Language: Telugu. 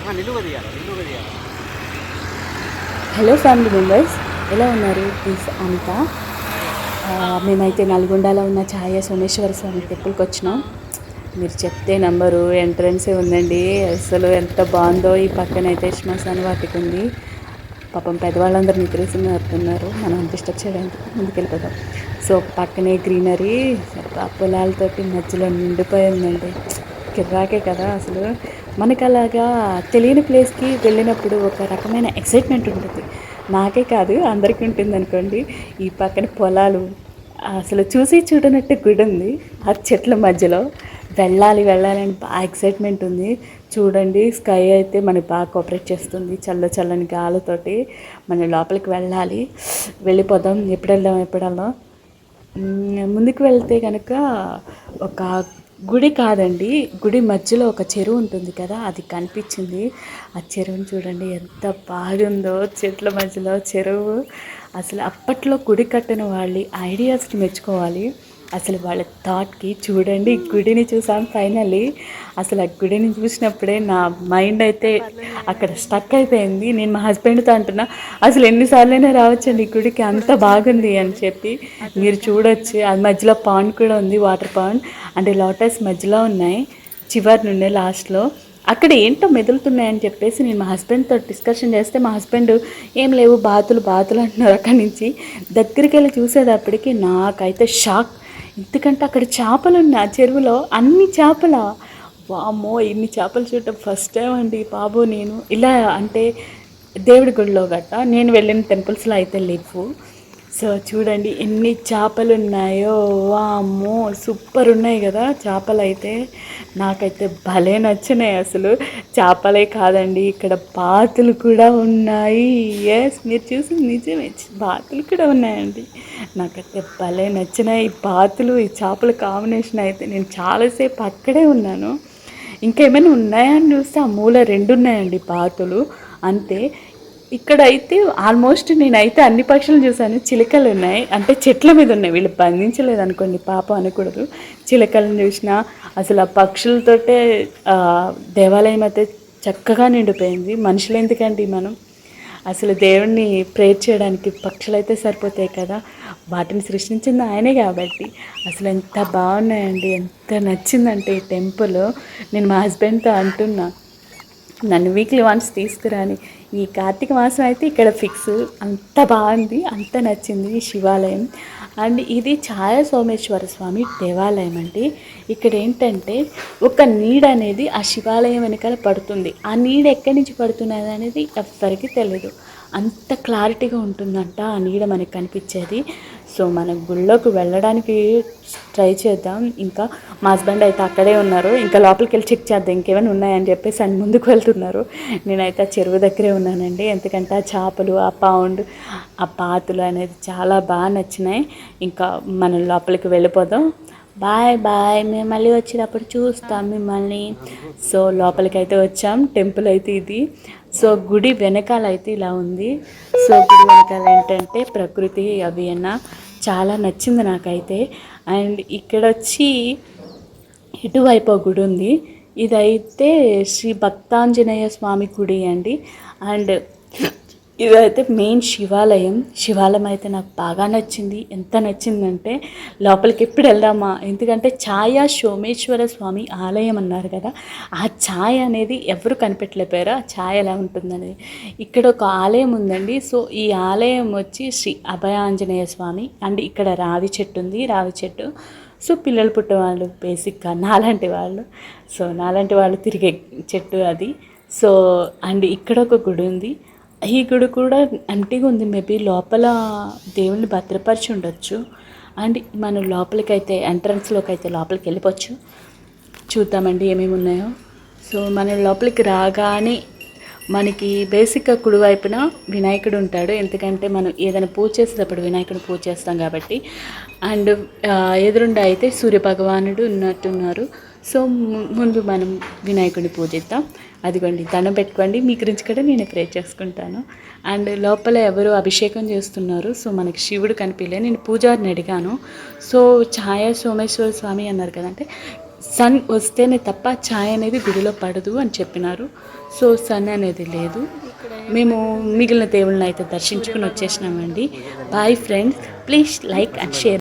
హలో ఫ్యామిలీ మెంబర్స్, ఎలా ఉన్నారు? ప్లీజ్ అనిత. మేమైతే నల్గొండలో ఉన్న ఛాయ సోమేశ్వర స్వామి టెంపుల్కి వచ్చినాం. మీరు చెప్తే నంబరు, ఎంట్రన్సే ఉందండి. అసలు ఎంత బాగుందో. ఈ పక్కన అయితే శ్మశాన వాటిక ఉంది. పాపం పెద్దవాళ్ళందరూ నిద్రేస్తున్నారు. మనం డిస్టర్బ్ చేయడానికి ముందుకెళ్ళిపోతాం. సో పక్కనే గ్రీనరీ, పొలాలతోటి మధ్యలో నిండిపోయి ఉందండి. కిర్రాకే కదా అసలు. మనకు అలాగా తెలియని ప్లేస్కి వెళ్ళినప్పుడు ఒక రకమైన ఎక్సైట్మెంట్ ఉంటుంది. నాకే కాదు, అందరికీ ఉంటుంది అనుకోండి. ఈ పక్కన పొలాలు, అసలు చూసి చూడనట్టు గుడి ఉంది. ఆ చెట్ల మధ్యలో వెళ్ళాలి అని బాగా ఎక్సైట్మెంట్ ఉంది. చూడండి, స్కై అయితే మనకి బాగా కోఆపరేట్ చేస్తుంది. చల్లని గాలితోటి మనం లోపలికి వెళ్ళిపోదాం. ఎప్పుడు వెళ్దాం. ముందుకు వెళ్తే కనుక ఒక గుడి కాదండి, గుడి మధ్యలో ఒక చెరువు ఉంటుంది కదా, అది కనిపించింది. ఆ చెరువుని చూడండి ఎంత బాగుందో. చెట్ల మధ్యలో చెరువు. అసలు అప్పట్లో గుడి కట్టిన వాళ్ళ ఐడియాస్కి మెచ్చుకోవాలి. అసలు వాళ్ళ థాట్కి. చూడండి, గుడిని చూసాం ఫైనల్లీ. అసలు ఆ గుడిని చూసినప్పుడే నా మైండ్ అయితే అక్కడ స్టక్ అయిపోయింది. నేను మా హస్బెండ్తో అంటున్నా, అసలు ఎన్నిసార్లైనా రావచ్చండి ఈ గుడికి, అంత బాగుంది అని చెప్పి. మీరు చూడొచ్చు, అది మధ్యలో పాండ్ కూడా ఉంది, వాటర్ పాండ్. అంటే లోటస్ మధ్యలో ఉన్నాయి, చివరి నుండి లాస్ట్లో. అక్కడ ఏంటో మెదులుతున్నాయని చెప్పేసి నేను మా హస్బెండ్తో డిస్కషన్ చేస్తే, మా హస్బెండ్ ఏం లేవు బాతులు అంటున్నారు. అక్కడి నుంచి దగ్గరికి వెళ్ళి చూసేటప్పటికి నాకైతే షాక్. ఎందుకంటే అక్కడ చేపలు ఉన్నాయి, ఆ చెరువులో అన్ని చేపల. వామ్మో, ఇన్ని చేపలు చూడటం ఫస్ట్ టైం అండి బాబు. నేను ఇలా అంటే దేవుడి గుడిలో గట్ట నేను వెళ్ళిన టెంపుల్స్లో అయితే లేవు. సో చూడండి ఎన్ని చేపలు ఉన్నాయో. వామ్మో, సూపర్ ఉన్నాయి కదా చేపలు అయితే. నాకైతే భలే నచ్చినాయి అసలు. చేపలే కాదండి, ఇక్కడ బాతులు కూడా ఉన్నాయి. ఎస్, మీరు చూసి నిజమే, బాతులు కూడా ఉన్నాయండి. నాకైతే భలే నచ్చినాయి ఈ బాతులు, ఈ చేపల కాంబినేషన్ అయితే. నేను చాలాసేపు అక్కడే ఉన్నాను. ఇంకేమైనా ఉన్నాయని చూస్తే ఆ మూల 2 ఉన్నాయండి బాతులు, అంతే. ఇక్కడైతే ఆల్మోస్ట్ నేనైతే అన్ని పక్షులు చూశాను. చిలుకలు ఉన్నాయి, అంటే చెట్ల మీద ఉన్నాయి. వీళ్ళు బంధించలేదు అనుకోండి, పాపం అనకూడదు. చిలుకలను చూసిన అసలు ఆ పక్షులతోటే దేవాలయం అయితే చక్కగా నిండిపోయింది. మనుషులు ఎందుకండి, మనం అసలు దేవుణ్ణి ప్రేయర్ చేయడానికి పక్షులైతే సరిపోతాయి కదా. వాటిని సృష్టించింది ఆయనే కాబట్టి. అసలు ఎంత బాగున్నాయండి, ఎంత నచ్చిందంటే ఈ టెంపుల్. నేను మా హస్బెండ్తో అంటున్నా, నన్ను వీక్లీ వన్స్ తీసుకురాని. ఈ కార్తీక మాసం అయితే ఇక్కడ ఫిక్స్. అంత బాగుంది, అంత నచ్చింది ఈ శివాలయం. అండ్ ఇది ఛాయ సోమేశ్వర స్వామి దేవాలయం అండి. ఇక్కడ ఏంటంటే ఒక నీడ అనేది ఆ శివాలయం వెనకాల పడుతుంది. ఆ నీడ ఎక్కడి నుంచి పడుతున్నది అనేది ఎవ్వరికీ తెలియదు. అంత క్లారిటీగా ఉంటుందంట ఆ నీడ మనకి కనిపించేది. సో మన గుళ్ళోకి వెళ్ళడానికి ట్రై చేద్దాం. ఇంకా మా హస్బెండ్ అయితే అక్కడే ఉన్నారు. ఇంకా లోపలికి వెళ్ళి చెక్ చేద్దాం ఇంకేమైనా ఉన్నాయని చెప్పేసి అని ముందుకు వెళ్తున్నారు. నేనైతే ఆ చెరువు దగ్గరే ఉన్నానండి. ఎందుకంటే ఆ చేపలు, ఆ పౌండ్, ఆ బాతులు అనేది చాలా బాగా నచ్చినాయి. ఇంకా మనం లోపలికి వెళ్ళిపోదాం. బాయ్, మేము మళ్ళీ వచ్చినప్పుడు చూస్తాం మిమ్మల్ని. సో లోపలికి అయితే వచ్చాం. టెంపుల్ అయితే ఇది. సో గుడి వెనకాల అయితే ఇలా ఉంది. సో గుడి వెనకాల ఏంటంటే ప్రకృతి అవి అన్న చాలా నచ్చింది నాకైతే. అండ్ ఇక్కడ వచ్చి ఇటువైపు గుడి ఉంది. ఇదైతే శ్రీ భక్తాంజనేయ స్వామి గుడి అండి. అండ్ ఇదైతే మెయిన్ శివాలయం అయితే నాకు బాగా నచ్చింది. ఎంత నచ్చిందంటే లోపలికి ఎప్పుడు వెళ్దామా, ఎందుకంటే ఛాయ సోమేశ్వర స్వామి ఆలయం అన్నారు కదా, ఆ ఛాయ అనేది ఎవరు కనిపెట్టలేపారు, ఆ ఛాయ ఎలా ఉంటుందనేది. ఇక్కడ ఒక ఆలయం ఉందండి. సో ఈ ఆలయం వచ్చి శ్రీ అభయాంజనేయ స్వామి. అండ్ ఇక్కడ రావి చెట్టు ఉంది, రావి చెట్టు. సో పిల్లలు పుట్టేవాళ్ళు బేసిక్గా నాలాంటి వాళ్ళు తిరిగే చెట్టు అది. సో అండ్ ఇక్కడ ఒక గుడి ఉంది. ఈ గుడి కూడా అంటిగా ఉంది. మేబీ లోపల దేవుణ్ణి భద్రపరిచి ఉండొచ్చు. అండ్ మనం లోపలికైతే ఎంట్రన్స్లోకి అయితే లోపలికి వెళ్ళిపోవచ్చు. చూద్దామండి ఏమేమి ఉన్నాయో. సో మనం లోపలికి రాగానే మనకి బేసిక్గా కుడివైపున వినాయకుడు ఉంటాడు. ఎందుకంటే మనం ఏదైనా పూజ చేసేటప్పుడు వినాయకుడు పూజ చేస్తాం కాబట్టి. అండ్ ఎదురుండా అయితే సూర్యభగవానుడు ఉన్నట్టున్నారు. సో ముందు మనం వినాయకుడిని పూజిద్దాం. అదిగోండి, దండం పెట్టుకోండి. మీ గురించి కూడా నేను ప్రే చేసుకుంటాను. అండ్ లోపల ఎవరు అభిషేకం చేస్తున్నారు. సో మనకి శివుడు కనిపించలే. నేను పూజారిని అడిగాను. సో ఛాయ సోమేశ్వర స్వామి అన్నారు కదంటే సన్ వస్తేనే తప్ప ఛాయ్ అనేది గుడిలో పడదు అని చెప్పినారు. సో సన్ అనేది లేదు. మేము మిగిలిన దేవుళ్ళని అయితే దర్శించుకుని వచ్చేసినామండి. Bye friends, please like and share.